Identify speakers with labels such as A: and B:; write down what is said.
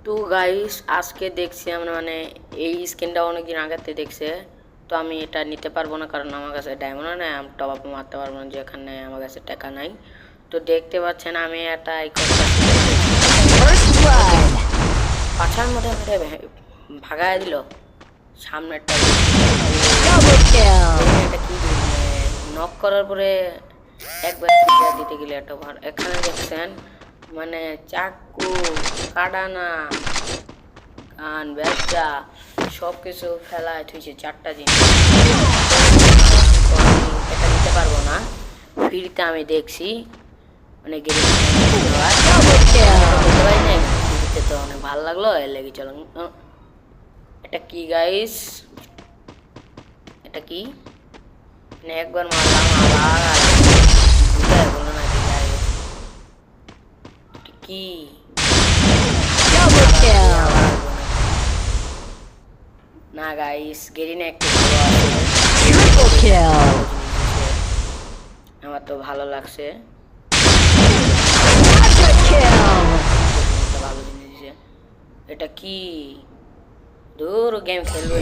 A: তো গাইস আজকে দেখছি আমরা মানে এই স্কিনটা অনেকদিন আগেতে দেখছে। তো আমি এটা নিতে পারবো না কারণ আমার কাছে ডায়মন্ড নাই, আমি টপ আপ মারতে পারবো না যেখানে আমার কাছে টাকা নাই। তো দেখতে পাচ্ছেন আমি এটা পাছার মধ্যে মেরে ভাগায় দিল সামনেরটা। এটা কি নক করার পরে একবার দিতে গেলে একটা ভার এখানে দেখছেন মানে চাকু কাটানা কান ব্যবসা সব কিছু ফেলায় থুইছে চারটা জিনিস। এটা নিতে পারবো না, ফ্রিতে আমি দেখছি মানে ফ্রিতে তো অনেক ভালো লাগলো এর লেগে চলো। এটা কি গাইস, এটা কি মানে একবার মারলাম আবার বলো নাকি গাইস কি না গাইস গেরিনা একটু আমার তো ভালো লাগছে, ভালো জিনিস। এটা কি দূর গেম খেলবো।